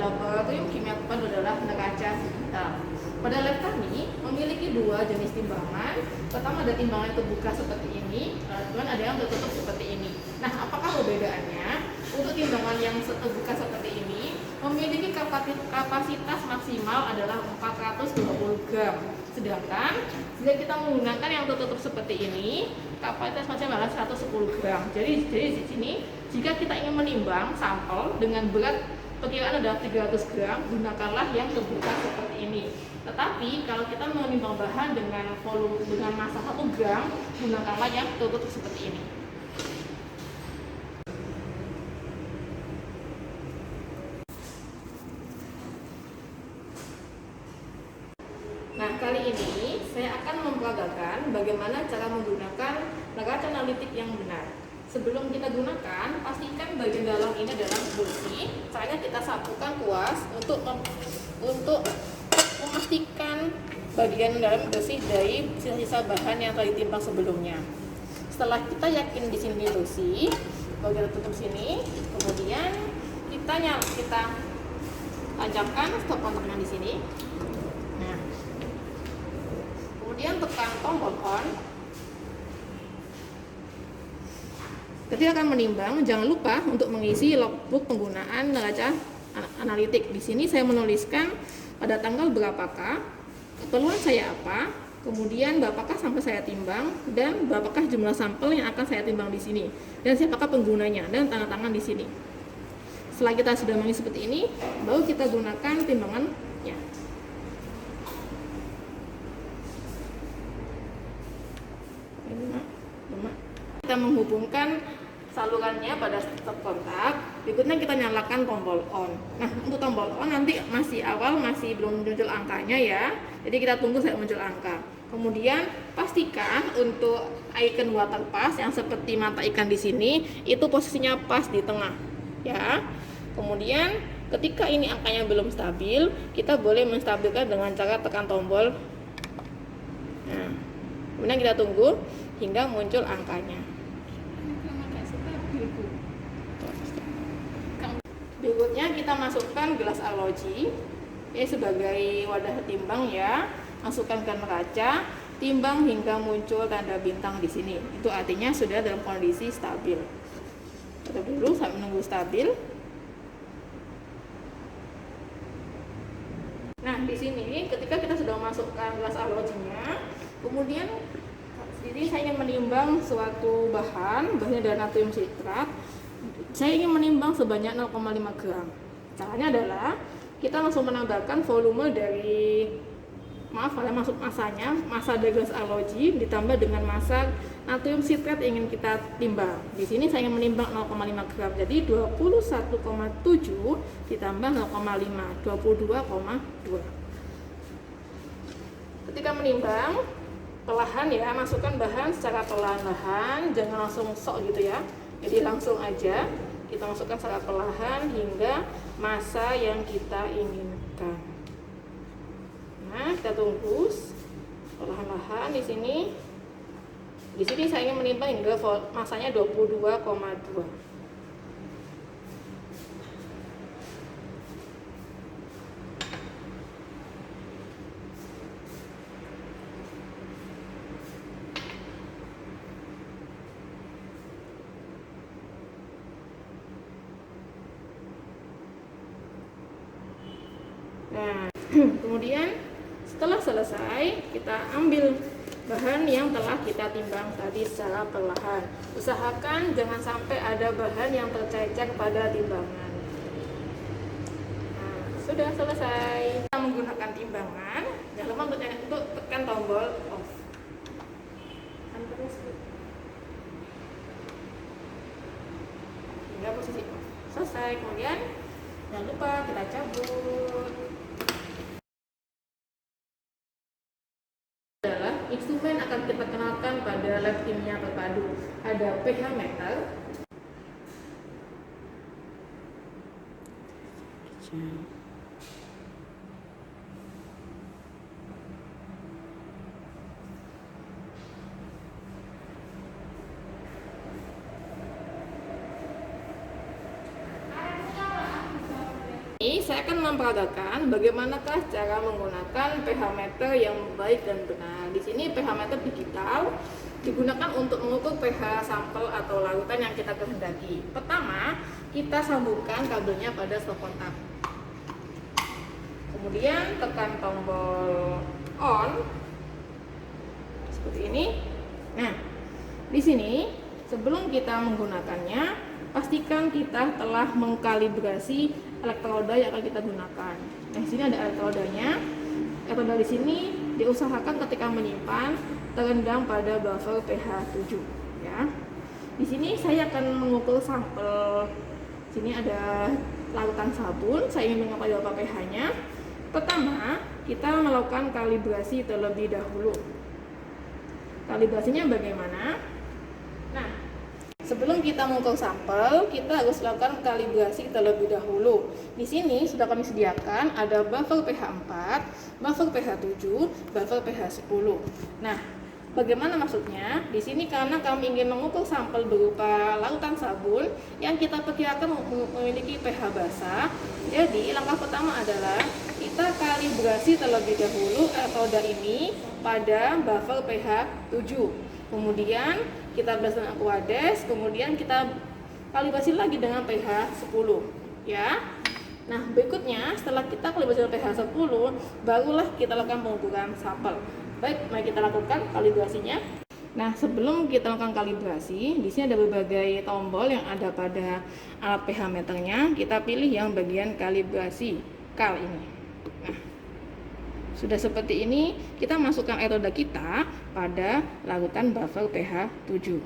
Laboratorium Kimia Terpadu adalah neraca digital. Pada lab kami memiliki dua jenis timbangan. Pertama ada timbangan terbuka seperti ini, dan ada yang tertutup seperti ini. Nah, apakah perbedaannya? Untuk timbangan yang terbuka seperti ini memiliki kapasitas maksimal adalah 420 gram. Sedangkan jika kita menggunakan yang tertutup seperti ini, kapasitas maksimal adalah 110 gram. Jadi di sini jika kita ingin menimbang sampel dengan berat perkiraan adalah 300 gram, gunakanlah yang terbuka seperti ini. Tetapi kalau kita menimbang bahan dengan volume dengan massa 1 gram, gunakanlah yang tertutup seperti ini. Nah, kali ini saya akan memperagakan bagaimana cara menggunakan neraca analitik yang benar. Sebelum kita gunakan, pastikan bagian dalam ini adalah bersih. Caranya kita sapukan kuas untuk memastikan bagian dalam bersih dari sisa-sisa bahan yang telah ditimbang sebelumnya. Setelah kita yakin di sini bersih, bagian tutup sini, kemudian kita tancapkan stop kontaknya di sini. Nah, kemudian tekan tombol on. Ketika akan menimbang, jangan lupa untuk mengisi logbook penggunaan neraca analitik. Di sini saya menuliskan pada tanggal berapakah, keperluan saya apa, kemudian berapakah sampel saya timbang, dan berapakah jumlah sampel yang akan saya timbang di sini, dan siapakah penggunanya, dan tanda tangan di sini. Setelah kita sudah mengisi seperti ini, baru kita gunakan timbangannya. Kita menghubungkan salurannya pada stop kontak. Berikutnya kita nyalakan tombol on. Nah, untuk tombol on nanti masih belum muncul angkanya ya. Jadi kita tunggu sampai muncul angka. Kemudian pastikan untuk icon water pass yang seperti mata ikan di sini itu posisinya pas di tengah ya. Kemudian ketika ini angkanya belum stabil, kita boleh menstabilkan dengan cara tekan tombol. Nah, kemudian kita tunggu hingga muncul angkanya. Berikutnya kita masukkan gelas arloji sebagai wadah timbang ya. Masukkan ke neraca, timbang hingga muncul tanda bintang di sini. Itu artinya sudah dalam kondisi stabil. Kita dulu sampai menunggu stabil. Nah, di sini ketika kita sudah masukkan gelas arlojinya, kemudian jadi saya ingin menimbang suatu bahannya adalah natrium sitrat. Saya ingin menimbang sebanyak 0,5 gram. Caranya adalah kita langsung menambahkan volume dari massa dari gelas arloji ditambah dengan massa natrium sitrat yang ingin kita timbang. Di sini saya ingin menimbang 0,5 gram. Jadi 21,7 ditambah 0,5, 22,2. Ketika menimbang, perlahan ya, masukkan bahan secara perlahan-lahan, jangan langsung sok gitu ya. Jadi langsung aja kita masukkan secara perlahan hingga massa yang kita inginkan. Nah, kita tunggu perlahan-lahan di sini. Di sini saya ingin menimbang hingga massanya 22,2. Nah, kemudian setelah selesai, kita ambil bahan yang telah kita timbang tadi secara perlahan. Usahakan jangan sampai ada bahan yang tercecer pada timbangan. Nah, sudah selesai. Kita menggunakan timbangan, jangan lupa untuk tekan tombol off. Hingga posisi off. Selesai. Kemudian jangan lupa kita cabut. Instrumen akan kita kenalkan pada lab kimia terpadu. Ada pH meter, Ini saya saya akan memperagakan bagaimanakah cara menggunakan pH meter yang baik dan benar. Di sini pH meter digital digunakan untuk mengukur pH sampel atau larutan yang kita kehendaki. Pertama, kita sambungkan kabelnya pada stop kontak. Kemudian tekan tombol on seperti ini. Nah, di sini sebelum kita menggunakannya, pastikan kita telah mengkalibrasi elektroda yang akan kita gunakan. Nah, di sini ada elektrodanya. Elektroda di sini diusahakan ketika menyimpan terendam pada buffer pH 7 ya. Di sini saya akan mengukur sampel. Sini ada larutan sabun, saya ingin mengetahui berapa pH-nya. Pertama, kita melakukan kalibrasi terlebih dahulu. Kalibrasinya bagaimana? Nah, sebelum kita mengukur sampel, kita harus lakukan kalibrasi terlebih dahulu. Di sini sudah kami sediakan ada buffer pH 4, buffer pH 7, buffer pH 10. Nah, bagaimana maksudnya? Di sini karena kami ingin mengukur sampel berupa larutan sabun yang kita perkirakan memiliki pH basah. Jadi, langkah pertama adalah kita kalibrasi terlebih dahulu elektroda ini pada buffer pH 7. Kemudian kita beres dengan Aquades, kemudian kita kalibrasi lagi dengan pH 10 ya. Nah, berikutnya setelah kita kalibrasi dengan pH 10, barulah kita lakukan pengukuran sampel. Baik, mari kita lakukan kalibrasinya. Nah, sebelum kita lakukan kalibrasi, di sini ada berbagai tombol yang ada pada alat pH meternya. Kita pilih yang bagian kalibrasi kal ini. Nah, sudah seperti ini, kita masukkan elektroda kita pada larutan buffer pH 7.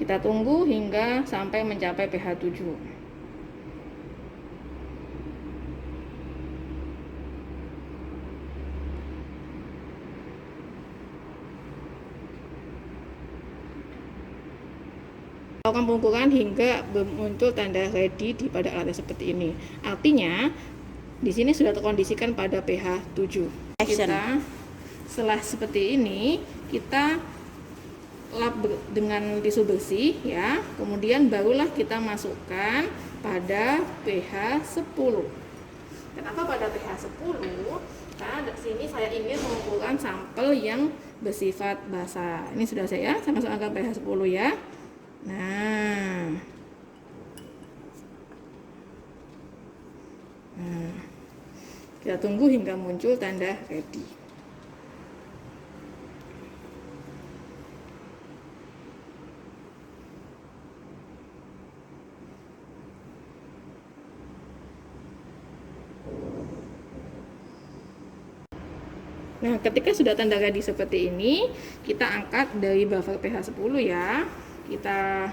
Kita tunggu hingga sampai mencapai pH 7. Lakukan pengukuran hingga muncul tanda ready di pada alatnya seperti ini. Artinya di sini sudah terkondisikan pada pH 7. Kita setelah seperti ini, kita lap dengan tisu bersih ya. Kemudian barulah kita masukkan pada pH 10. Kenapa pada pH 10? Karena di sini saya ingin mengumpulkan sampel yang bersifat basah. Ini sudah saya masukkan ke pH 10 ya. Nah, kita tunggu hingga muncul tanda ready. Nah, ketika sudah tanda ready seperti ini, kita angkat dari buffer pH 10 ya. Kita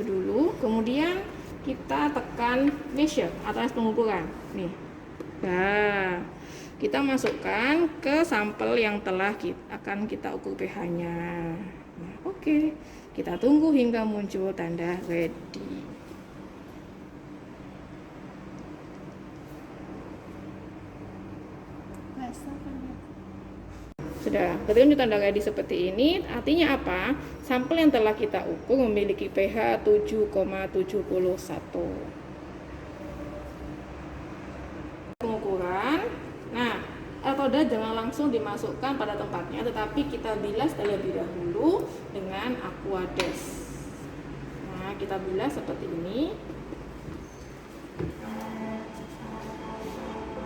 dulu, kemudian kita tekan measure atau pengukuran nih. Nah, kita masukkan ke sampel yang telah akan kita ukur pH-nya. Nah, oke. Kita tunggu hingga muncul tanda ready. Sudah, ketika tanda ready seperti ini, artinya apa? Sampel yang telah kita ukur memiliki pH 7,71. Pengukuran. Nah, elektroda jangan langsung dimasukkan pada tempatnya, tetapi kita bilas terlebih dahulu dengan Aquades. Nah, kita bilas seperti ini.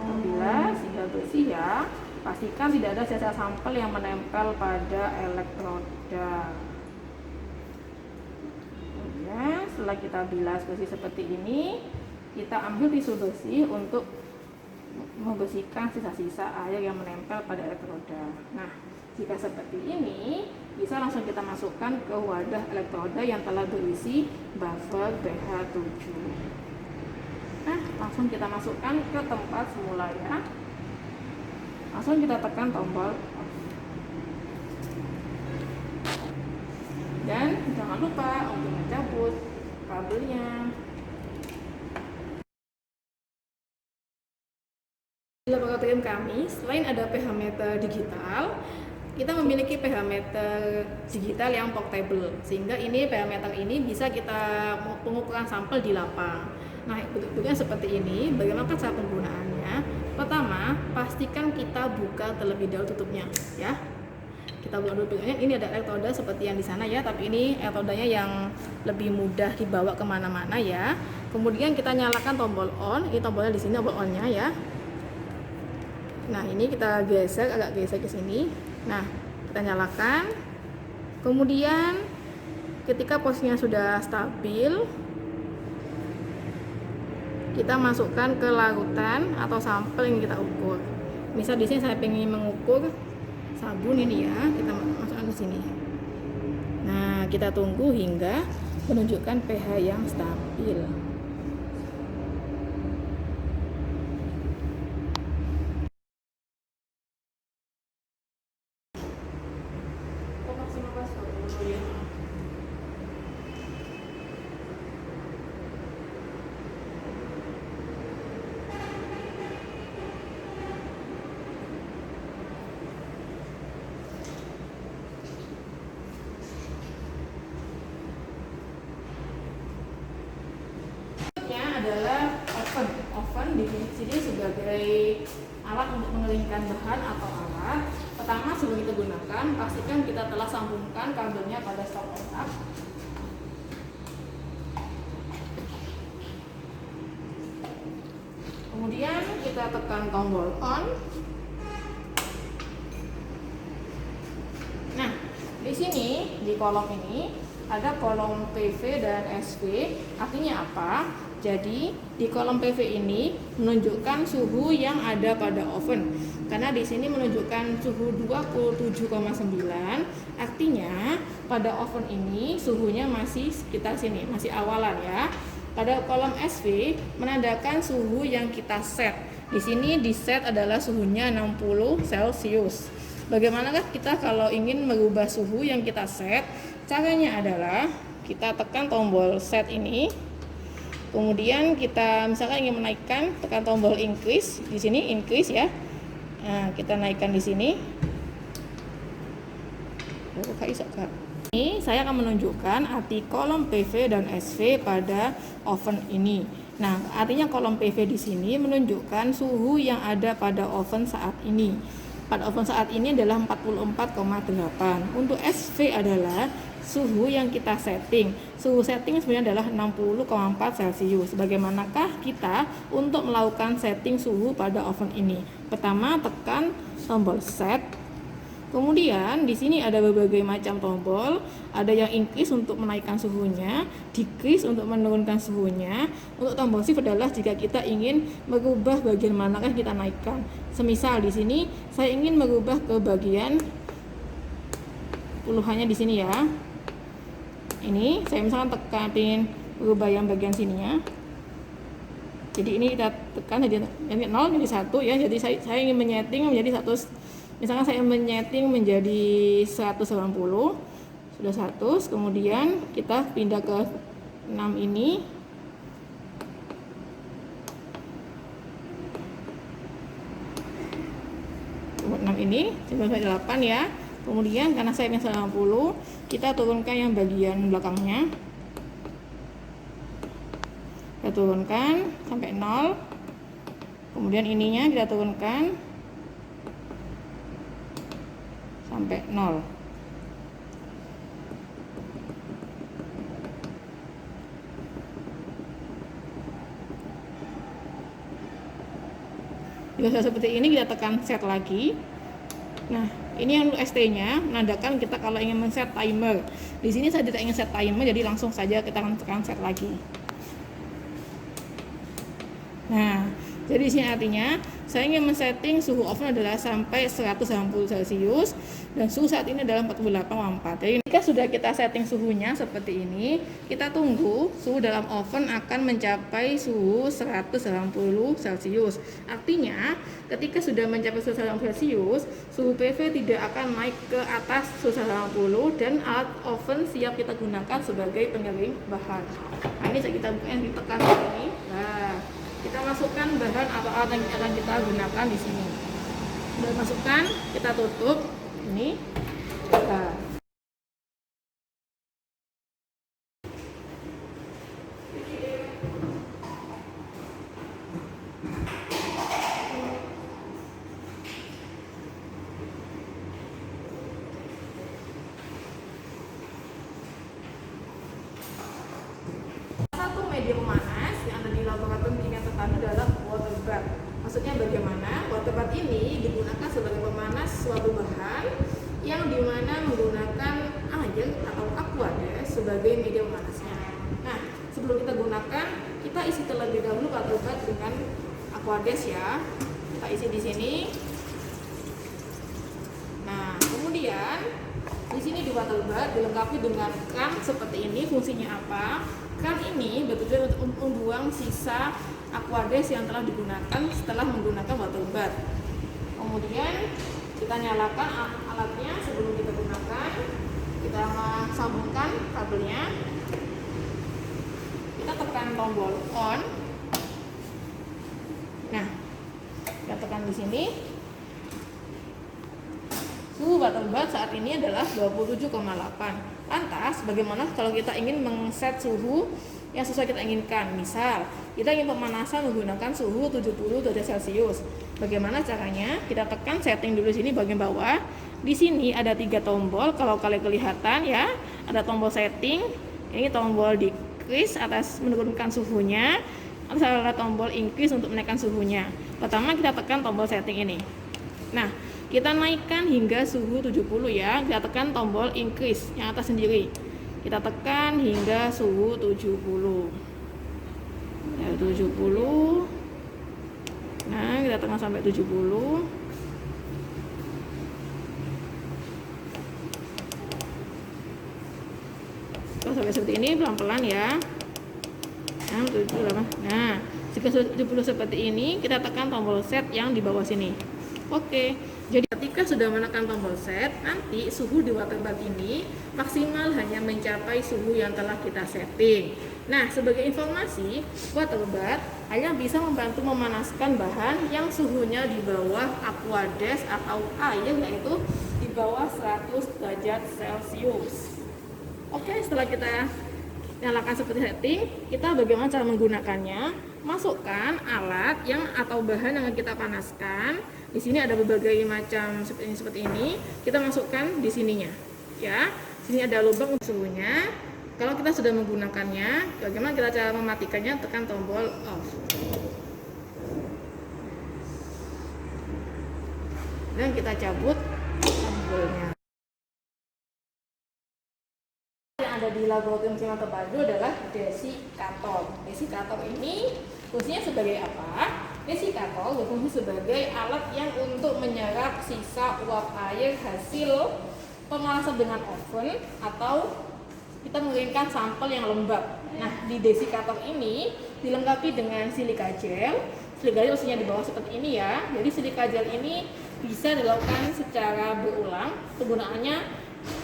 Kita bilas hingga bersih ya. Pastikan tidak ada sisa sampel yang menempel pada elektroda. Kemudian setelah kita bilas bersih seperti ini, kita ambil tisu bersih untuk membersihkan sisa-sisa air yang menempel pada elektroda. Nah, jika seperti ini, bisa langsung kita masukkan ke wadah elektroda yang telah berisi buffer pH 7. Nah, langsung kita masukkan ke tempat semula ya. Langsung kita tekan tombol off. Dan jangan lupa untuk mencabut kabelnya. Di laboratorium kami, selain ada pH meter digital, kita memiliki pH meter digital yang portable, sehingga ini pH meter ini bisa kita pengukuran sampel di lapang. Nah, bentuknya seperti ini. Bagaimana cara penggunaannya? Pertama, pastikan kita buka terlebih dahulu tutupnya, ya. Kita buka dulu tutupnya. Ini ada elektroda seperti yang di sana ya, tapi ini elektrodanya yang lebih mudah dibawa kemana-mana ya. Kemudian kita nyalakan tombol on. Ini tombolnya di sini, tombol onnya ya. Nah, ini kita geser, agak geser ke sini. Nah, kita nyalakan. Kemudian ketika posisinya sudah stabil, kita masukkan ke larutan atau sampel yang kita ukur. Misal di sini saya ingin mengukur sabun ini ya, kita masukkan ke sini. Nah, kita tunggu hingga menunjukkan pH yang stabil. Adalah oven di sini sebagai alat untuk mengeringkan bahan atau alat. Pertama, sebelum kita gunakan, pastikan kita telah sambungkan kabelnya pada stop kontak. Kemudian kita tekan tombol on. Nah, di sini di kolom ini ada kolom PV dan SV. Artinya apa? Jadi di kolom PV ini menunjukkan suhu yang ada pada oven. Karena di sini menunjukkan suhu 27,9, artinya pada oven ini suhunya masih sekitar sini, masih awalan ya. Pada kolom SV menandakan suhu yang kita set. Di sini di set adalah suhunya 60 Celcius. Bagaimanakah kita kalau ingin merubah suhu yang kita set? Caranya adalah kita tekan tombol set ini. Kemudian kita misalkan ingin menaikkan, tekan tombol increase di sini, increase ya. Nah, kita naikkan di sini. Ini saya akan menunjukkan arti kolom PV dan SV pada oven ini. Nah, artinya kolom PV di sini menunjukkan suhu yang ada pada oven saat ini. Pada oven saat ini adalah 44,8. Untuk SV adalah suhu yang kita setting. Suhu setting sebenarnya adalah 60,4 Celcius. Bagaimanakah kita untuk melakukan setting suhu pada oven ini? Pertama, tekan tombol set. Kemudian di sini ada berbagai macam tombol. Ada yang increase untuk menaikkan suhunya, decrease untuk menurunkan suhunya. Untuk tombol shift adalah jika kita ingin merubah bagian manakah kita naikkan. Semisal di sini saya ingin merubah ke bagian puluhannya di sini ya. Ini saya misalkan tekan ingin merubah yang bagian sininya. Jadi ini kita tekan jadi 0 jadi 1 ya. Jadi saya ingin menyeting menjadi 100. Misalkan saya menyeting menjadi 180. Sudah 100, kemudian kita pindah ke 6 ini. Buat 6 ini sampai 8 ya. Kemudian karena saya ingin 90, kita turunkan yang bagian belakangnya. Kita turunkan sampai 0. Kemudian ininya kita turunkan sampai 0. Jika seperti ini kita tekan set lagi. Nah, ini yang ST-nya menandakan kita kalau ingin men-set timer. Di sini saya tidak ingin set timer, jadi langsung saja kita akan tekan set lagi. Nah, jadi di sini artinya saya ingin men-setting suhu oven adalah sampai 190 Celcius dan suhu saat ini adalah 48,4. Jadi jika sudah kita setting suhunya seperti ini, kita tunggu suhu dalam oven akan mencapai suhu 190 Celcius. Artinya, ketika sudah mencapai suhu 190 Celcius, suhu PV tidak akan naik ke atas suhu 190 dan alat oven siap kita gunakan sebagai pengering bahan. Nah, ini kita buka yang ditekan ini. Nah, kita masukkan bahan atau alat yang akan kita gunakan di sini. Sudah masukkan, kita tutup. ini. Nah, satu media pemanas yang ada di laboratorium kimia terpadu adalah water bath. Maksudnya bagaimana? Water bath ini digunakan sebagai pemanas suatu bahan yang dimana menggunakan air atau aquades sebagai media pemanasnya. Nah, sebelum kita gunakan, kita isi terlebih dahulu water bath dengan aquades ya. Kita isi di sini. Nah, kemudian di sini di water bath dilengkapi dengan kan seperti ini. Fungsinya apa? Kan ini bertujuan untuk membuang sisa aquades yang telah digunakan setelah menggunakan water bath. Kemudian kita nyalakan alatnya sebelum kita gunakan. Kita sambungkan kabelnya. Kita tekan tombol on. Nah, kita tekan di sini. Suhu water bath saat ini adalah 27,8. Lantas, bagaimana kalau kita ingin mengset suhu yang sesuai kita inginkan? Misal, kita ingin pemanasan menggunakan suhu 70 derajat Celcius. Bagaimana caranya? Kita tekan setting dulu sini bagian bawah. Di sini ada 3 tombol, kalau kalian kelihatan ya. Ada tombol setting, ini tombol decrease atas menurunkan suhunya. Ada tombol increase untuk menaikkan suhunya. Pertama kita tekan tombol setting ini. Nah, kita naikkan hingga suhu 70 ya. Kita tekan tombol increase yang atas sendiri. Kita tekan hingga suhu 70. Ya, 70. Nah, kita tekan sampai 70. Terus sampai seperti ini pelan-pelan ya. Nah, 70. Nah, jika 70 seperti ini, kita tekan tombol set yang di bawah sini. Oke, jadi ketika sudah menekan tombol set, nanti suhu di water bath ini maksimal hanya mencapai suhu yang telah kita setting. Nah, sebagai informasi, water bath hanya bisa membantu memanaskan bahan yang suhunya di bawah aquades atau air, yaitu di bawah 100 derajat Celcius. Oke, setelah kita nyalakan seperti setting, kita bagaimana cara menggunakannya? Masukkan alat yang atau bahan yang kita panaskan. Di sini ada berbagai macam seperti ini. Kita masukkan di sininya, ya. Sini ada lubang untuk suhunya. Kalau kita sudah menggunakannya, bagaimana kita cara mematikannya? Tekan tombol off. Dan kita cabut tombolnya. Yang ada di laboratorium kimia terpadu adalah desikator. Desikator ini fungsinya sebagai apa? Desikator berfungsi sebagai alat yang untuk menyerap sisa uap air hasil pemanasan dengan oven atau kita mengeringkan sampel yang lembab. Nah, di desikator ini dilengkapi dengan silika gel. Silika gel maksudnya di bawah seperti ini ya. Jadi silika gel ini bisa dilakukan secara berulang. Penggunaannya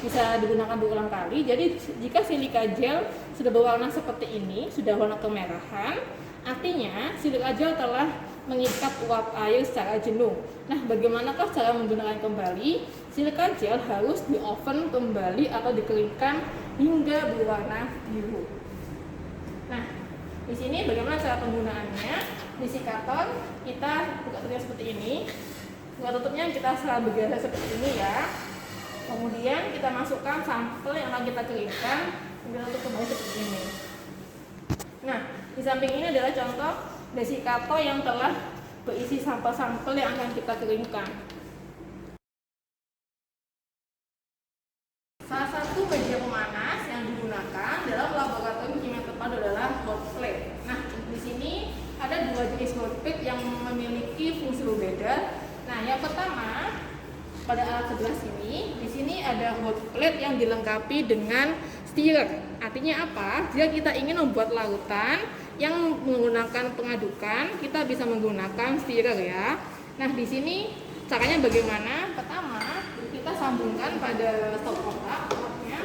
bisa digunakan berulang kali. Jadi jika silika gel sudah berwarna seperti ini, sudah warna kemerahan, artinya silika gel telah mengikat uap air secara jenuh. Nah, bagaimanakah cara menggunakan kembali? Silika gel harus di oven kembali atau dikeringkan hingga berwarna biru. Nah, di sini bagaimana cara penggunaannya? Desikator kita buka tutupnya seperti ini. Buka tutupnya kita secara bergeser seperti ini ya. Kemudian kita masukkan sampel yang akan kita keringkan, kita tutup kembali seperti ini. Nah, di samping ini adalah contoh desikator yang telah berisi sampel-sampel yang akan kita keringkan. Salah satu media pemanas yang digunakan dalam laboratorium kimia terpadu adalah hot plate. Nah, di sini ada 2 jenis hot plate yang memiliki fungsi berbeda. Nah, yang pertama pada alat sebelah sini, di sini ada hot plate yang dilengkapi dengan stirrer. Artinya apa? Jika kita ingin membuat larutan yang menggunakan pengadukan, kita bisa menggunakan stirrer ya. Nah, di sini caranya bagaimana? Pertama, kita sambungkan pada stop kotaknya.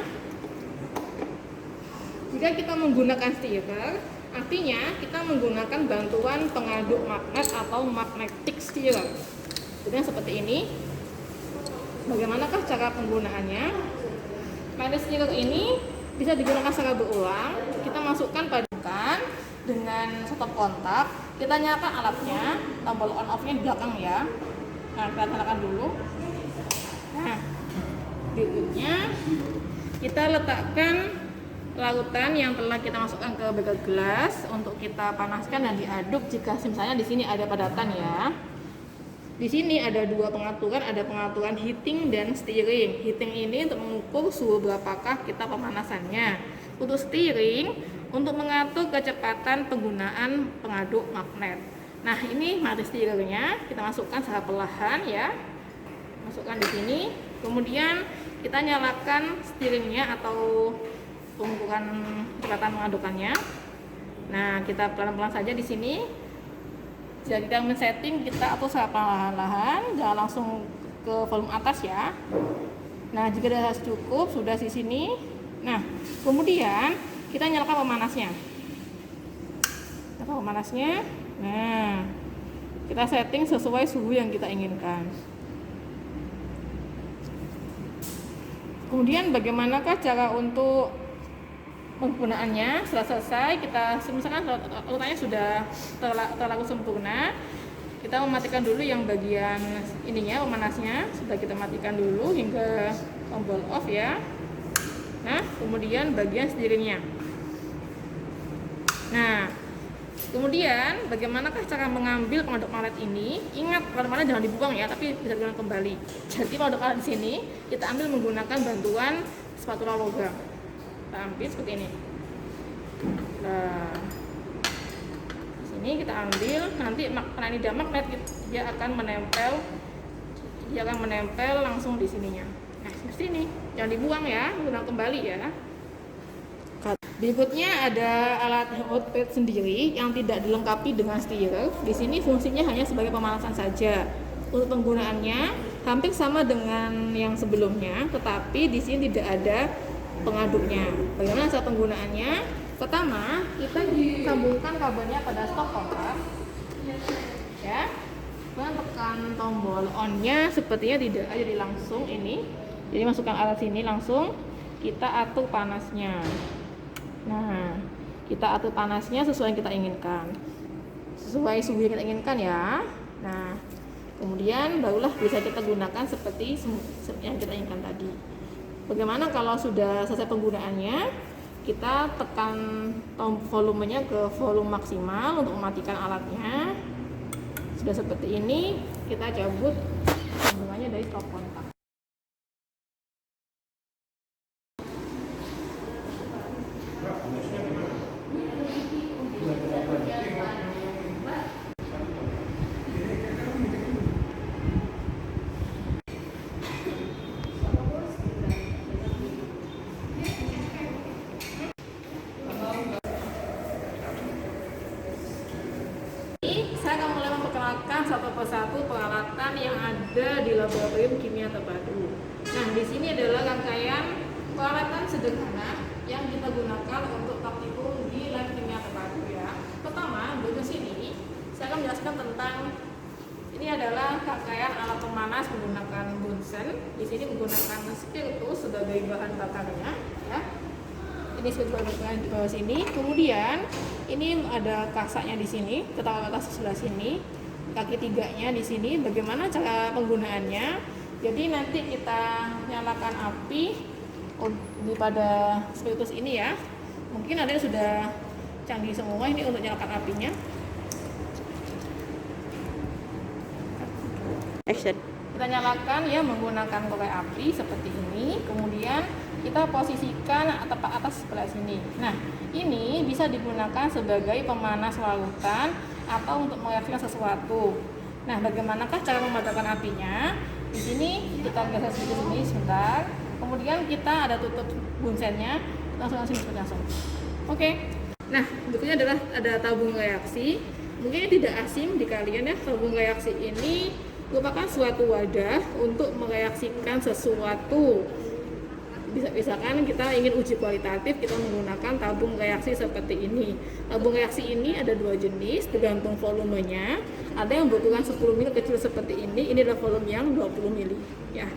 Jika kita menggunakan stirrer, artinya kita menggunakan bantuan pengaduk magnet atau magnetic stirrer. Jadi seperti ini. bagaimanakah cara penggunaannya? Magnet stirrer ini bisa digunakan secara berulang. Kita masukkan padukan dengan stop kontak. Kita nyalakan alatnya, tombol on off-nya di belakang ya. Nah, kita nyalakan dulu. Nah, berikutnya kita letakkan larutan yang telah kita masukkan ke beker gelas untuk kita panaskan dan diaduk. Jika misalnya di sini ada padatan ya. Di sini ada dua pengaturan, ada pengaturan heating dan steering. Heating ini untuk mengukur suhu berapakah kita pemanasannya. Untuk steering, untuk mengatur kecepatan penggunaan pengaduk magnet. Nah, ini magnet stirrernya kita masukkan secara perlahan ya. Masukkan di sini. Kemudian kita nyalakan steeringnya atau pengukuran kecepatan pengadukannya. Nah, kita pelan-pelan saja di sini. Jika kita men-setting, kita atur secara perlahan-lahan, jangan langsung ke volume atas ya. Nah, jika sudah cukup, sudah di sini. Nah, kemudian kita nyalakan pemanasnya. Nyalakan pemanasnya. Nah, kita setting sesuai suhu yang kita inginkan. Kemudian bagaimanakah cara untuk penggunaannya? Setelah selesai, kita misalkan urutannya sudah terlalu sempurna, kita mematikan dulu yang bagian ininya, pemanasnya sudah kita matikan dulu hingga tombol off ya. Nah, kemudian bagian steeringnya. Nah, kemudian bagaimanakah cara mengambil pengaduk magnet ini? Ingat, pengaduk magnet jangan dibuang ya, tapi bisa digunakan kembali. Jadi pengaduk magnet di sini kita ambil menggunakan bantuan spatula logam. Kita ambil seperti ini. Nah, di sini kita ambil, nanti karena ini ada magnet, dia akan menempel langsung di sininya. Nah, seperti ini, jangan dibuang ya, gunakan kembali ya. Berikutnya ada alat hot-plate sendiri yang tidak dilengkapi dengan stirrer. Di sini fungsinya hanya sebagai pemanasan saja. Untuk penggunaannya hampir sama dengan yang sebelumnya, tetapi di sini tidak ada pengaduknya. Bagaimana cara penggunaannya? Pertama, kita sambungkan kabelnya pada stop kontak. Ya. Kemudian tekan tombol on-nya, sepertinya tidak jadi langsung ini. Jadi masukkan alat sini langsung, kita atur panasnya. Nah, kita atur panasnya sesuai yang kita inginkan. Sesuai suhu yang kita inginkan ya. Nah, kemudian barulah bisa kita gunakan seperti yang kita inginkan tadi. Bagaimana kalau sudah selesai penggunaannya, kita tekan volumenya ke volume maksimal untuk mematikan alatnya. Sudah seperti ini, kita cabut sambungannya dari stop kontak. Saya akan mulai memperkenalkan satu persatu peralatan yang ada di laboratorium kimia terpadu. Nah, di sini adalah rangkaian peralatan sederhana yang kita gunakan untuk praktikum di lab kimia terpadu ya. Pertama, di sini saya akan menjelaskan tentang ini adalah rangkaian alat pemanas menggunakan Bunsen. Di sini menggunakan spiritus sebagai bahan bakarnya ya. Ini sebagai bahan di bawah sini. Kemudian ini ada kasaknya di sini, kita atas sebelah sini, kaki tiganya di sini. Bagaimana cara penggunaannya? Jadi nanti kita nyalakan api pada spiritus ini ya. Mungkin ada yang sudah canggih semua ini untuk nyalakan apinya. Action. Kita nyalakan ya menggunakan korek api seperti ini. Kemudian kita posisikan tepat atas sebelah sini. Nah, ini bisa digunakan sebagai pemanas larutan atau untuk mereaksikan sesuatu. Nah, bagaimanakah cara memadamkan apinya? Di sini kita geser sedikit sini sebentar. Kemudian kita ada tutup bunsennya, langsung langsung. Oke. Nah, berikutnya adalah ada tabung reaksi. Mungkin tidak asing di kalian ya, tabung reaksi ini merupakan suatu wadah untuk mereaksikan sesuatu. Misalkan kita ingin uji kualitatif, kita menggunakan tabung reaksi seperti ini. Tabung reaksi ini ada dua jenis, tergantung volumenya. Ada yang berukuran 10 ml kecil seperti ini adalah volume yang 20 ml. Ya.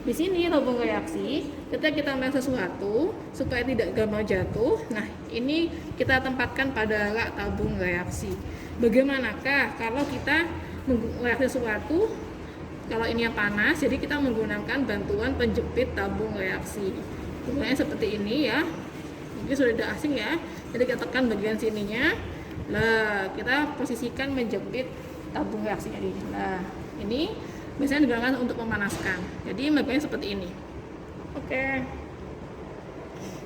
di sini tabung reaksi, ketika kita ambil sesuatu supaya tidak gampang jatuh, nah ini kita tempatkan pada rak tabung reaksi. Bagaimanakah kalau kita reaksi sesuatu, kalau ini yang panas, jadi kita menggunakan bantuan penjepit tabung reaksi. Bentuknya seperti ini ya, mungkin sudah tidak asing ya. Jadi kita tekan bagian sininya, lah kita posisikan menjepit tabung reaksinya ini. Nah ini biasanya digunakan untuk memanaskan. Jadi bagiannya seperti ini. Oke.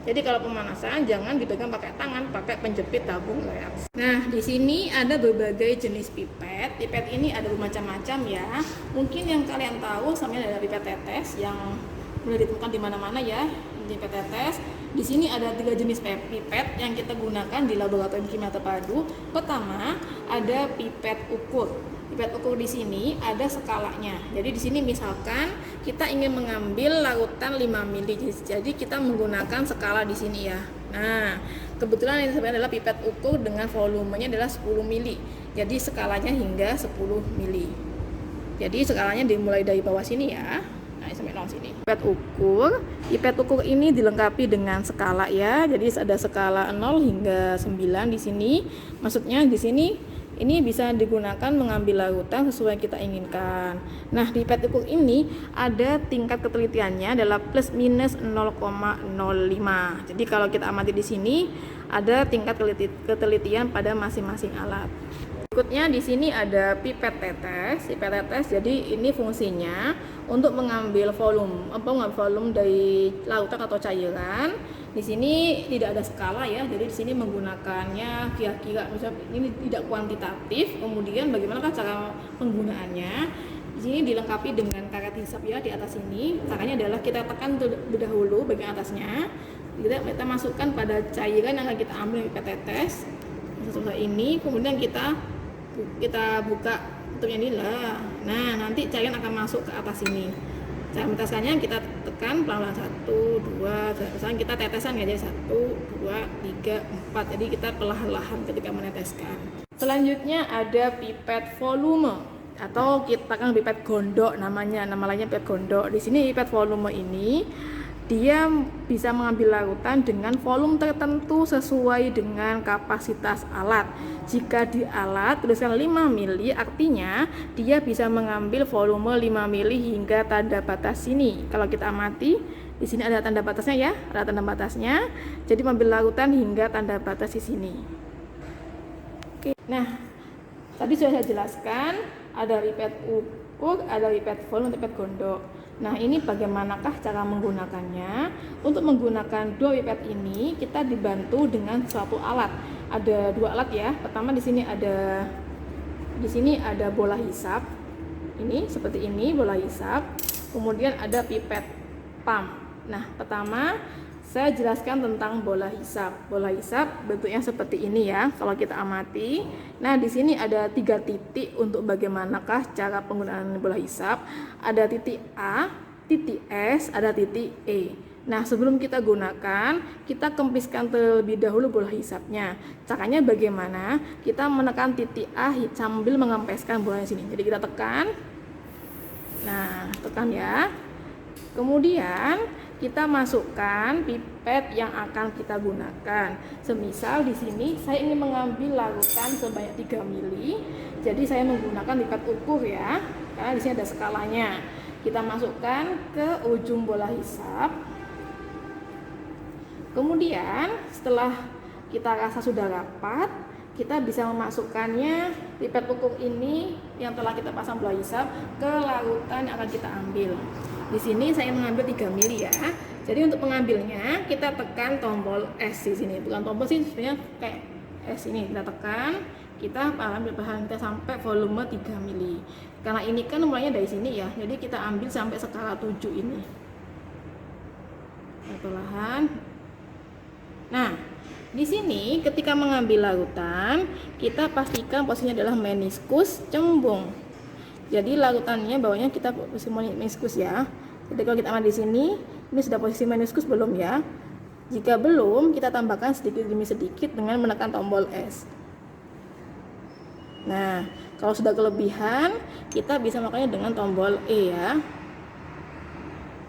Jadi kalau pemanasan jangan dipegang pakai tangan, pakai penjepit tabung reaksi. Nah, di sini ada berbagai jenis pipet. Pipet ini ada bermacam-macam ya. Mungkin yang kalian tahu sama ada pipet tetes yang boleh ditemukan di mana-mana ya. Pipet tetes. Di sini ada 3 jenis pipet yang kita gunakan di laboratorium kimia terpadu. Pertama, ada pipet ukur. Pipet ukur di sini ada skalanya. Jadi di sini misalkan kita ingin mengambil larutan 5 mili, jadi kita menggunakan skala di sini ya. Nah, kebetulan ini sebenarnya adalah pipet ukur dengan volumenya adalah 10 mili. Jadi skalanya hingga 10 mili. Jadi skalanya dimulai dari bawah sini ya. Nah, sampai 0 sini. Pipet ukur ini dilengkapi dengan skala ya. Jadi ada skala 0 hingga 9 di sini. Maksudnya di sini ini bisa digunakan mengambil larutan sesuai yang kita inginkan. Nah, di pipet ukur ini ada tingkat ketelitiannya adalah plus minus 0,05. Jadi kalau kita amati di sini ada tingkat ketelitian pada masing-masing alat. Berikutnya di sini ada pipet tetes. Pipet tetes jadi ini fungsinya untuk mengambil volume dari lautan atau cairan. Di sini tidak ada skala ya, jadi di sini menggunakannya kira-kira, misalnya ini tidak kuantitatif. Kemudian bagaimana cara penggunaannya? Di sini dilengkapi dengan karet hisap ya di atas ini. Caranya adalah kita tekan terlebih dahulu bagian atasnya. Kita masukkan pada cairan yang akan kita ambil dari pipet tetes. Setelah ini, kemudian kita buka tutupnya ini lah. Nah, nanti cairan akan masuk ke atas ini. Cara meneteskannya kita tekan pelan-pelan 1, 2, misalnya kita tetesan ya, jadi 1, 2, 3, 4. Jadi kita perlahan-lahan ketika meneteskan. Selanjutnya ada pipet volume atau kita kan pipet gondok nama lainnya pipet gondok. Di sini pipet volume ini dia bisa mengambil larutan dengan volume tertentu sesuai dengan kapasitas alat. Jika di alat tuliskan 5 mili, artinya dia bisa mengambil volume 5 mili hingga tanda batas sini. Kalau kita amati, di sini ada tanda batasnya ya, ada tanda batasnya. Jadi mengambil larutan hingga tanda batas di sini. Oke. Nah, tadi sudah saya jelaskan ada pipet ukur, ada pipet volume, pipet gondok. Nah, ini bagaimanakah cara menggunakannya? Untuk menggunakan dua pipet ini, kita dibantu dengan suatu alat. Ada 2 alat ya. Pertama di sini ada bola hisap. Ini seperti ini bola hisap. Kemudian ada pipet pump. Nah, pertama saya jelaskan tentang bola hisap. Bola hisap bentuknya seperti ini ya. Kalau kita amati, nah di sini ada 3 titik untuk bagaimanakah cara penggunaan bola hisap. Ada titik A, titik S, ada titik E. Nah, sebelum kita gunakan, kita kempiskan terlebih dahulu bola hisapnya. Caranya bagaimana? Kita menekan titik A sambil mengempeskan bolanya sini. Jadi kita tekan. Nah, tekan ya. Kemudian kita masukkan pipet yang akan kita gunakan. Semisal di sini saya ingin mengambil larutan sebanyak 3 mili. Jadi saya menggunakan pipet ukur ya. Karena di sini ada skalanya. Kita masukkan ke ujung bola hisap. Kemudian setelah kita rasa sudah rapat, kita bisa memasukkannya pipet ukur ini yang telah kita pasang bola hisap ke larutan yang akan kita ambil. Di sini saya mengambil 3 mili ya. Jadi untuk mengambilnya kita tekan tombol S di sini. Bukan tombol sih, sebenarnya kayak S ini. Kita tekan, kita ambil bahan kita sampai volume 3 mili. Karena ini kan mulainya dari sini ya. Jadi kita ambil sampai skala 7 ini. Perlahan. Nah, di sini ketika mengambil larutan, kita pastikan posisinya adalah meniskus cembung. Jadi larutannya bawahnya kita posisi meniskus ya. Jadi kalau kita amati di sini, ini sudah posisi meniskus belum ya? Jika belum, kita tambahkan sedikit demi sedikit dengan menekan tombol S. Nah, kalau sudah kelebihan, kita bisa melakukannya dengan tombol E ya.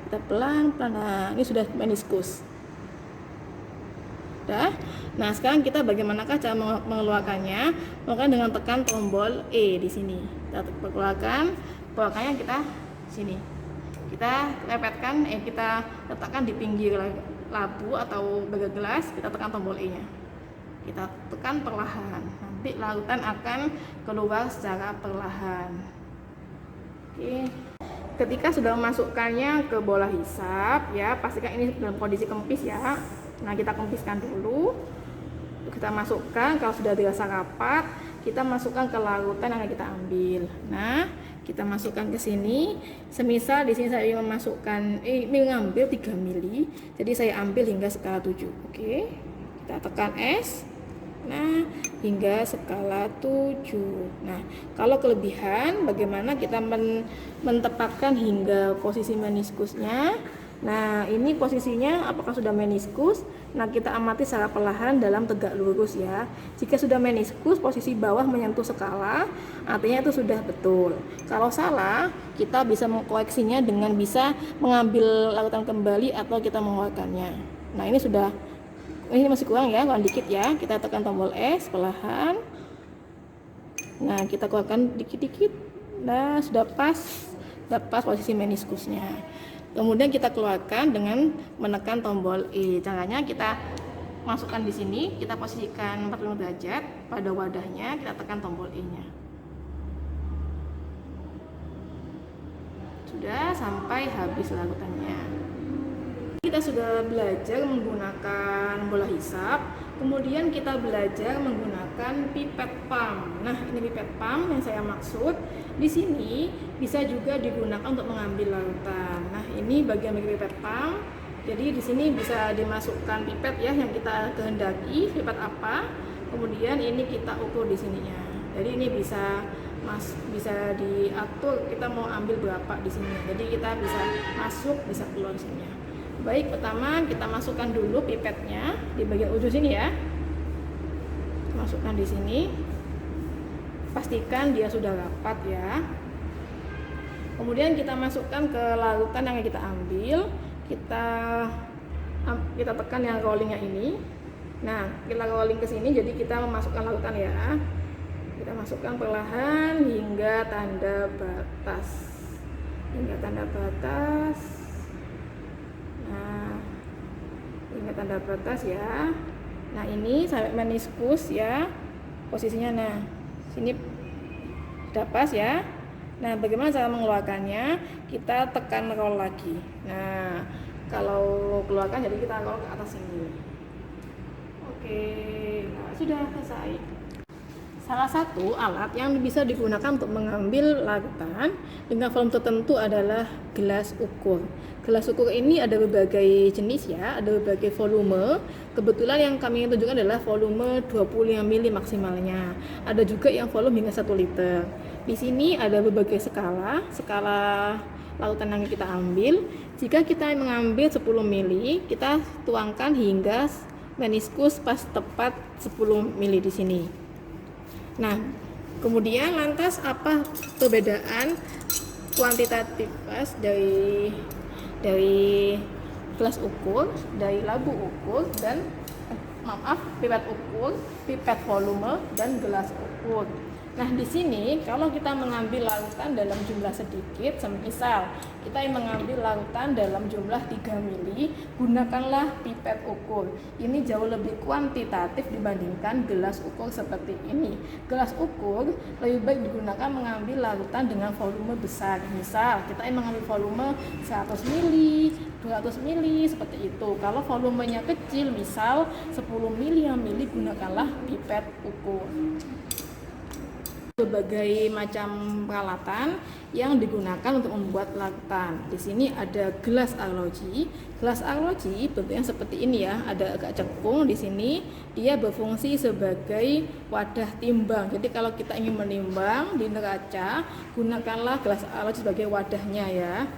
Kita kita pelan-pelan. Nah, ini sudah meniskus. Udah. Nah, sekarang kita bagaimanakah cara mengeluarkannya? Maka dengan tekan tombol E di sini. Kita keluarkannya kita sini. Kita lepetkan, kita letakkan di pinggir labu atau bagian gelas, kita tekan tombol E-nya. Kita tekan perlahan. Nanti larutan akan keluar secara perlahan. Oke. Ketika sudah memasukkannya ke bola hisap, ya pastikan ini dalam kondisi kempis ya. Nah, kita kempiskan dulu. Kita masukkan, kalau sudah dirasa rapat, kita masukkan ke larutan yang kita ambil. Nah, kita masukkan ke sini. Semisal di sini saya memasukkan mengambil 3 mili, jadi saya ambil hingga skala 7. Oke. Kita tekan S. Nah, hingga skala 7. Nah, kalau kelebihan bagaimana kita mentepatkan hingga posisi meniskusnya. Nah, ini posisinya apakah sudah meniskus? Nah, kita amati secara perlahan dalam tegak lurus ya. Jika sudah meniskus, posisi bawah menyentuh skala, artinya itu sudah betul. Kalau salah, kita bisa mengkoreksinya dengan bisa mengambil larutan kembali atau kita mengeluarkannya. Nah, ini masih kurang ya, kurang dikit ya. Kita tekan tombol S perlahan. Nah, kita keluarkan dikit-dikit. Nah, sudah pas posisi meniskusnya. Kemudian kita keluarkan dengan menekan tombol E. Caranya kita masukkan di sini, kita posisikan 45 derajat pada wadahnya, kita tekan tombol E-nya. Sudah sampai habis larutannya. Kita sudah belajar menggunakan bola hisap, kemudian kita belajar menggunakan pipet pump. Nah, ini pipet pump yang saya maksud. Di sini bisa juga digunakan untuk mengambil larutan. Nah, ini bagian pipet pump. Jadi di sini bisa dimasukkan pipet ya yang kita kehendaki, pipet apa. Kemudian ini kita ukur di sininya. Jadi ini bisa diatur kita mau ambil berapa di sini. Jadi kita bisa masuk, bisa keluar sini. Baik, pertama kita masukkan dulu pipetnya di bagian ujung sini ya. Masukkan di sini. Pastikan dia sudah rapat ya. Kemudian kita masukkan ke larutan yang kita ambil. Kita tekan yang rollingnya ini. Nah, kita rolling ke sini jadi kita memasukkan larutan ya. Kita masukkan perlahan hingga tanda batas. Nah, hingga tanda batas ya. Nah, ini sampai meniskus ya posisinya. Nah, sini sudah pas ya. Nah, bagaimana cara mengeluarkannya? Kita tekan roll lagi. Nah, kalau keluarkan jadi kita roll ke atas sini. Oke, nah, sudah selesai. Salah satu alat yang bisa digunakan untuk mengambil larutan dengan volume tertentu adalah gelas ukur. Gelas ukur ini ada berbagai jenis ya, ada berbagai volume. Kebetulan yang kami tunjukkan adalah volume 25 mili maksimalnya. Ada juga yang volume hingga 1 liter. Di sini ada berbagai skala larutan yang kita ambil. Jika kita mengambil 10 mili, kita tuangkan hingga meniskus pas tepat 10 mili di sini. Nah, kemudian lantas apa perbedaan kuantitatif dari gelas ukur, dari labu ukur dan pipet ukur, pipet volume dan gelas ukur. Nah, di sini kalau kita mengambil larutan dalam jumlah sedikit, semisal kita mengambil larutan dalam jumlah 3 mili, gunakanlah pipet ukur. Ini jauh lebih kuantitatif dibandingkan gelas ukur seperti ini. Gelas ukur lebih baik digunakan mengambil larutan dengan volume besar. Misal kita mengambil volume 100 mili, 200 mili seperti itu. Kalau volumenya kecil, misal 10 mili, gunakanlah pipet ukur. Berbagai macam peralatan yang digunakan untuk membuat larutan. Di sini ada gelas arloji. Gelas arloji bentuknya seperti ini ya, ada agak cekung di sini. Dia berfungsi sebagai wadah timbang. Jadi kalau kita ingin menimbang di neraca, gunakanlah gelas arloji sebagai wadahnya ya.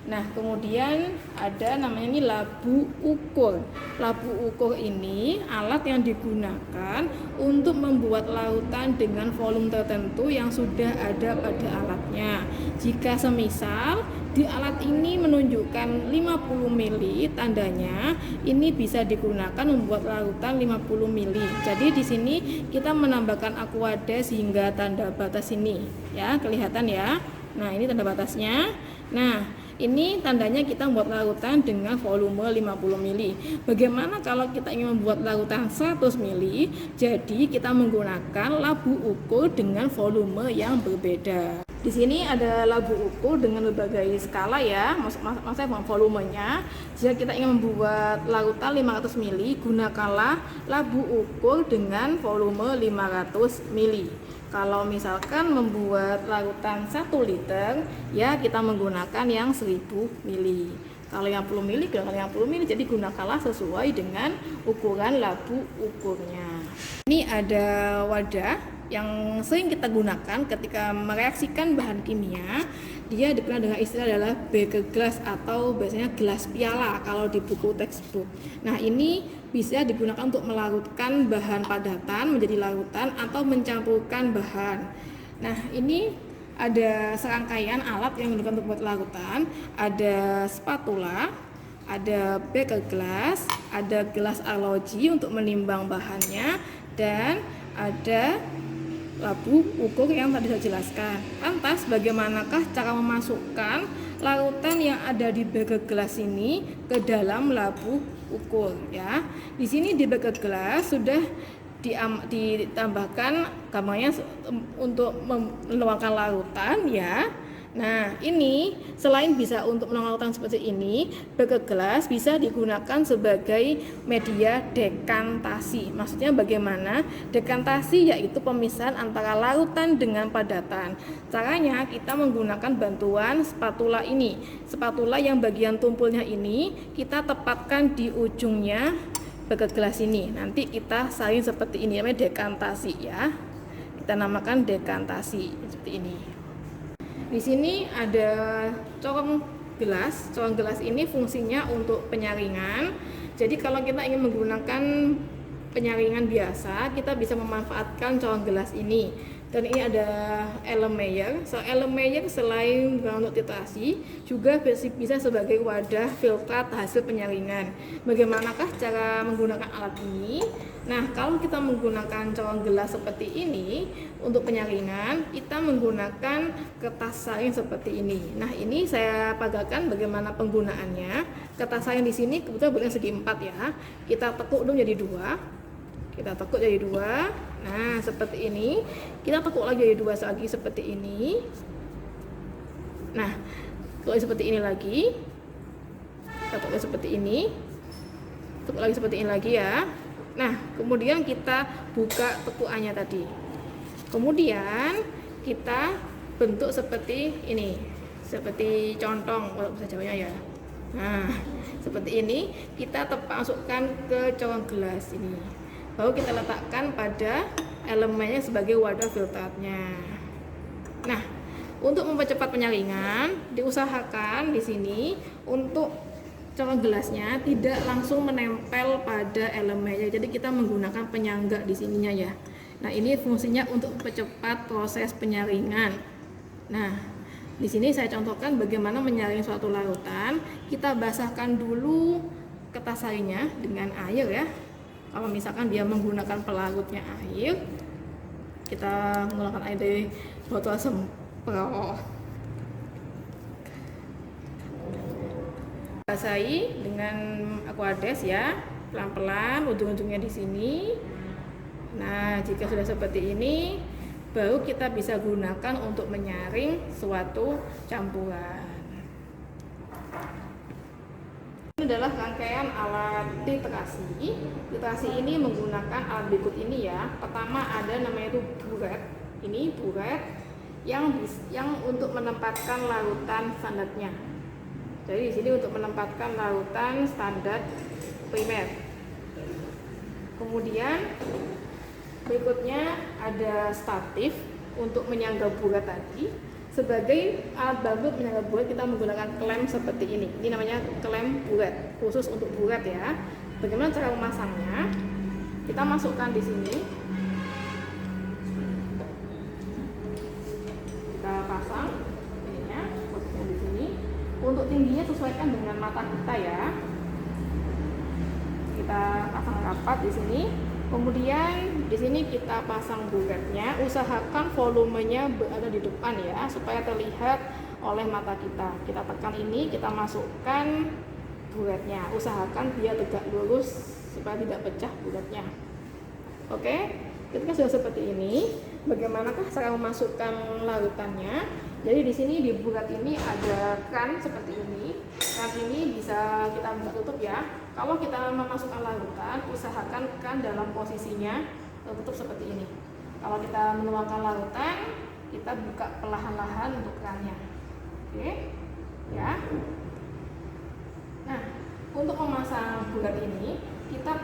Nah, kemudian ada namanya ini labu ukur. Labu ukur ini alat yang digunakan untuk membuat larutan dengan volume tertentu yang sudah ada pada alatnya. Jika semisal di alat ini menunjukkan 50 mili, tandanya ini bisa digunakan membuat larutan 50 mili. Jadi di sini kita menambahkan aquades hingga tanda batas ini, ya, kelihatan ya. Nah, ini tanda batasnya. Nah, ini tandanya kita membuat larutan dengan volume 50 mili. Bagaimana kalau kita ingin membuat larutan 100 mili? Jadi kita menggunakan labu ukur dengan volume yang berbeda. Di sini ada labu ukur dengan berbagai skala ya, maksudnya volumenya. Jika kita ingin membuat larutan 500 mili, gunakanlah labu ukur dengan volume 500 mili. Kalau misalkan membuat larutan 1 liter, ya kita menggunakan yang 1000 mili. Kalau yang 50 mili, gunakan yang 50 mili, jadi gunakanlah sesuai dengan ukuran labu ukurnya. Ini ada wadah yang sering kita gunakan ketika mereaksikan bahan kimia. Dia dikenal dengan istilah adalah beker glass atau biasanya gelas piala kalau di buku textbook. Nah, ini bisa digunakan untuk melarutkan bahan padatan menjadi larutan atau mencampurkan bahan. Nah, ini ada serangkaian alat yang digunakan untuk buat larutan. Ada spatula, ada beker glass, ada gelas arloji untuk menimbang bahannya, dan ada labu ukur yang tadi saya jelaskan. Lantas bagaimanakah cara memasukkan larutan yang ada di beker gelas ini ke dalam labu ukur ya? Di sini di beker gelas sudah ditambahkan gambarnya untuk menuangkan larutan ya. Nah, ini selain bisa untuk menuangkan seperti ini, beker gelas bisa digunakan sebagai media dekantasi. Maksudnya bagaimana? Dekantasi yaitu pemisahan antara larutan dengan padatan. Caranya kita menggunakan bantuan spatula ini. Spatula yang bagian tumpulnya ini kita tepatkan di ujungnya beker gelas ini. Nanti kita saring seperti ini, namanya dekantasi ya. Kita namakan dekantasi seperti ini. Di sini ada corong gelas. Corong gelas ini fungsinya untuk penyaringan. Jadi kalau kita ingin menggunakan penyaringan biasa, kita bisa memanfaatkan corong gelas ini. Dan ini ada Erlenmeyer. Erlenmeyer selain untuk titrasi juga bisa sebagai wadah filtrat hasil penyaringan. Bagaimanakah cara menggunakan alat ini? Nah, kalau kita menggunakan corong gelas seperti ini untuk penyaringan, kita menggunakan kertas saring seperti ini. Nah, ini saya pagarkan bagaimana penggunaannya. Kertas saring di sini kebetulan bentuknya segi 4 ya. Kita tekuk dulu jadi 2. Kita tekuk jadi 2. Nah, seperti ini. Kita tekuk lagi jadi 2 lagi seperti ini. Nah, kalau seperti ini lagi. Kita tekuk seperti ini. Tekuk lagi seperti ini lagi ya. Nah, kemudian kita buka tekukannya tadi. Kemudian kita bentuk seperti ini. Seperti contong kalau bahasa Jawanya ya. Nah, seperti ini kita masukkan ke corong gelas ini. Baru kita letakkan pada elemennya sebagai wadah filtratnya. Nah, untuk mempercepat penyaringan, diusahakan di sini untuk corong gelasnya tidak langsung menempel pada elemennya. Jadi kita menggunakan penyangga di sininya ya. Nah, ini fungsinya untuk mempercepat proses penyaringan. Nah, di sini saya contohkan bagaimana menyaring suatu larutan. Kita basahkan dulu kertas saringnya dengan air ya. Kalau misalkan dia menggunakan pelarutnya air, kita menggunakan air dari botol semprot. Basahi dengan aquades ya, pelan-pelan ujung-ujungnya di sini. Nah, jika sudah seperti ini, baru kita bisa gunakan untuk menyaring suatu campuran. Ini adalah rangkaian alat titrasi. Titrasi ini menggunakan alat berikut ini ya. Pertama ada namanya itu buret. Ini buret yang untuk menempatkan larutan standarnya. Jadi di sini untuk menempatkan larutan standar primer. Kemudian berikutnya ada statif untuk menyangga buret tadi. Sebagai alat bantu menyangga buret kita menggunakan klem seperti ini. Ini namanya klem buret, khusus untuk buret ya. Bagaimana cara memasangnya? Kita masukkan di sini. Kita pasang ininya, posisinya di sini. tingginya sesuaikan dengan mata kita ya. Kita pasang rapat di sini. Kemudian di sini kita pasang buletnya. Usahakan volumenya berada di depan ya, supaya terlihat oleh mata kita. Kita tekan ini, kita masukkan buletnya. Usahakan dia tegak lurus supaya tidak pecah buletnya. Oke, ketika sudah seperti ini, bagaimanakah cara memasukkan larutannya? Jadi di sini di bulat ini ada kan seperti ini. Kan ini bisa kita buka tutup ya. Kalau kita memasukkan larutan, usahakan kan dalam posisinya tertutup seperti ini. Kalau kita menuangkan larutan, kita buka perlahan-lahan untuk kerannya. Oke, ya. Nah, untuk memasang bulat ini, kita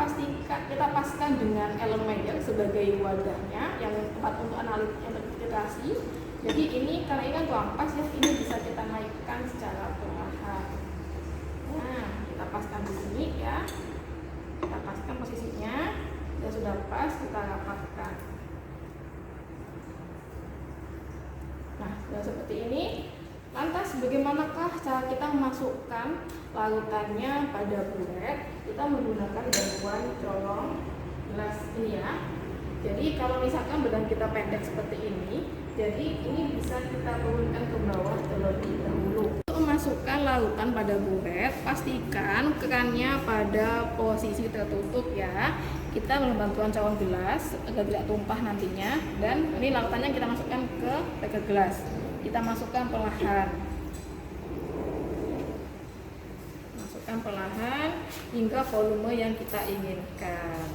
paskan dengan Erlenmeyer sebagai wadahnya yang tempat untuk analitik interpretasi. Jadi ini karena ini kan kurang pas ya, ini bisa kita naikkan secara perlahan. Nah, kita paskan di sini ya. Kita paskan posisinya, dan sudah pas kita rapatkan. Nah, sudah seperti ini. Lantas bagaimanakah cara kita memasukkan larutannya pada bulet? Kita menggunakan bantuan colong gelas ini ya. Jadi kalau misalkan badan kita pendek seperti ini, jadi ini bisa kita turunkan ke bawah terlebih dahulu. Untuk memasukkan larutan pada bulet, pastikan kerannya pada posisi tertutup ya. Kita dengan bantuan colong gelas agar tidak tumpah nantinya. Dan ini larutannya kita masukkan ke beker gelas. Kita masukkan perlahan. Masukkan perlahan hingga volume yang kita inginkan.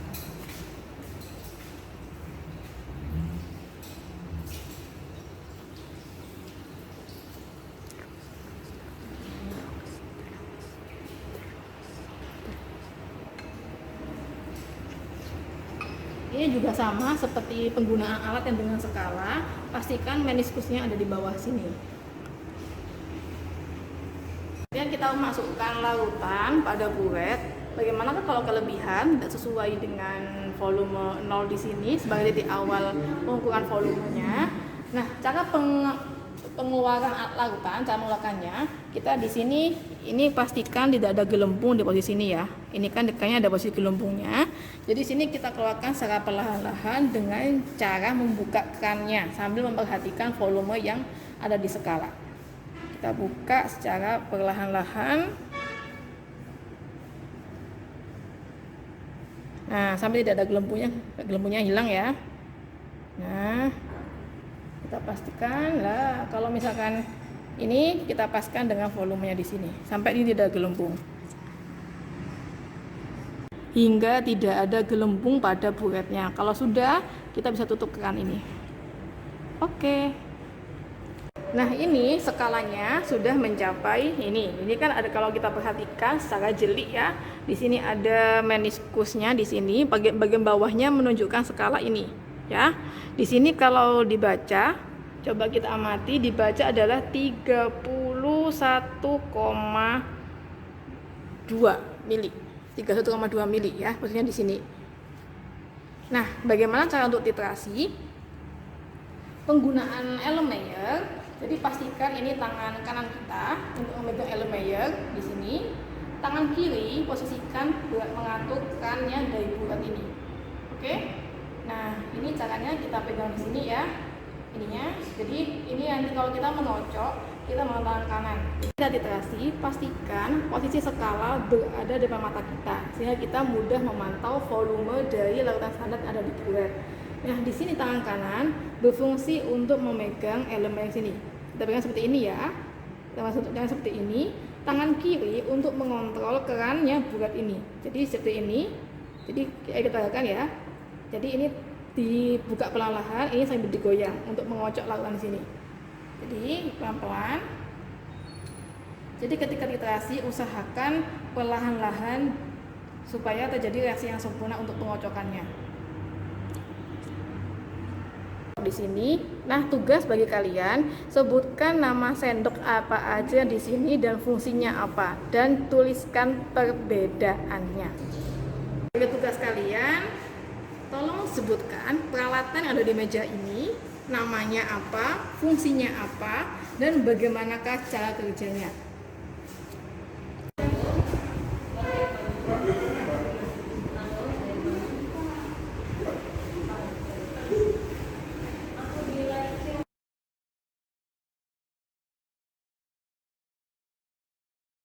Ini juga sama seperti penggunaan alat yang dengan skala, pastikan meniskusnya ada di bawah sini. Kemudian kita masukkan larutan pada bulet. Bagaimana kalau kelebihan tidak sesuai dengan volume 0 di sini sebagai titik awal pengukuran volumenya. Nah, cara pengeluaran larutan, cara mengeluarkannya, kita di sini ini pastikan tidak ada gelembung di posisi ini ya. Ini kan dekatnya ada posisi gelembungnya. Jadi sini kita keluarkan secara perlahan-lahan dengan cara membuka kerannya sambil memperhatikan volume yang ada di skala. Kita buka secara perlahan-lahan. Nah, sampai tidak ada gelembungnya hilang ya. Nah, kita pastikan lah kalau misalkan ini kita paskan dengan volumenya di sini sampai ini tidak ada gelembung. Hingga tidak ada gelembung pada buletnya. Kalau sudah, kita bisa tutup keran ini. Oke. Nah, ini skalanya sudah mencapai ini. Ini kan ada, kalau kita perhatikan secara jeli ya. Di sini ada meniskusnya di sini, bagian bawahnya menunjukkan skala ini, ya. Di sini kalau dibaca, coba kita amati, dibaca adalah 31,2 mili. 31,2 mili ya, posisinya di sini. Nah, bagaimana cara untuk titrasi? Penggunaan Erlenmeyer. Jadi pastikan ini tangan kanan kita untuk memegang Erlenmeyer di sini. Tangan kiri posisikan buat mengatur kerannya dari bulat ini. Oke? Nah, ini caranya kita pegang di sini ya. Ininya. Jadi ini nanti kalau kita menocok, kita menggunakan tangan kanan. Kita titrasi, pastikan posisi skala berada di depan mata kita sehingga kita mudah memantau volume dari larutan standar yang ada di bulet. Nah, di sini tangan kanan berfungsi untuk memegang Erlenmeyer sini. Kita pegang seperti ini ya. Kita masukkan seperti ini. Tangan kiri untuk mengontrol kerannya bulat ini. Jadi seperti ini. Jadi kita lakukan ya. Jadi ini dibuka perlahan, ini sambil digoyang untuk mengocok larutan di sini. Jadi pelan-pelan. Jadi ketika titrasi usahakan perlahan-lahan supaya terjadi reaksi yang sempurna untuk pengocokannya. Di sini, nah tugas bagi kalian sebutkan nama sendok apa aja di sini dan fungsinya apa dan tuliskan perbedaannya. Bagi tugas kalian, tolong sebutkan peralatan yang ada di meja ini, namanya apa, fungsinya apa, dan bagaimanakah cara kerjanya.